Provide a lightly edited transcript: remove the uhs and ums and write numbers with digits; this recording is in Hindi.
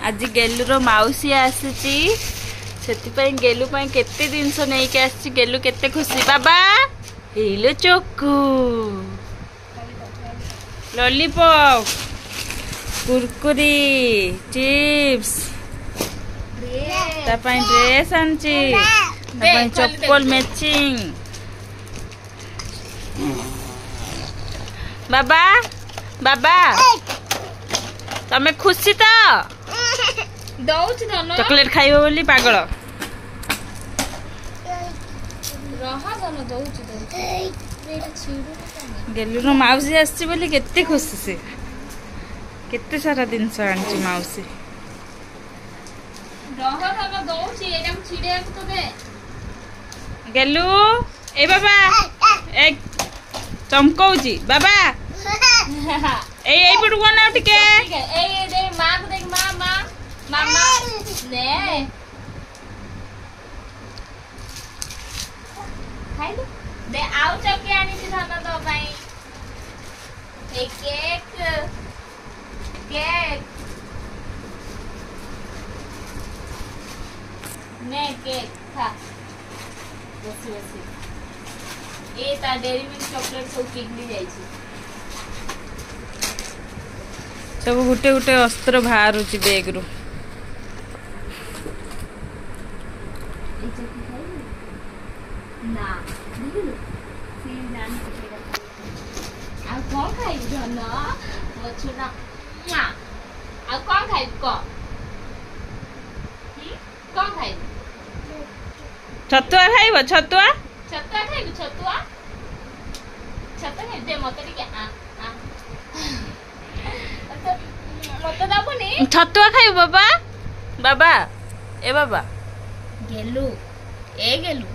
आज गेलुर मौसी आसी गेलु केते जिनस नहीं के आसी गेलु केते खुशी बाबा हेलो चोकू लॉलीपॉप कुरकुरी चिप्स तापाई ड्रेस आनची तापाई चप्पल मैचिंग बाबा बाबा तमे खुशी तो चॉकलेट खाइबो बोली पागल गेलुर मौसी आसी बोली केते खुशी से केते सारा जिनस आनची मौसी गेलु ए बाबा ए चमकौची बाबा ए पटू बना टिके माँ को देख माँ माँ मामा ने खाई दे दे आउ चके आनी थी धन दो भाई एक केक केक ने केक खा बसी बसी ए ता डेरी मिल्क चॉकलेट सब पिघली जाई छी सब गुटे गुटे अस्त्र बाहर बैग रु छतुआ खाइब छतुआ छतुआ खाइब छतुआ छतुआ खाइब दे मते टिके मते दाबुनी छतुआ खाइब बाबा बाबा ए बाबा गेलु ए गेलु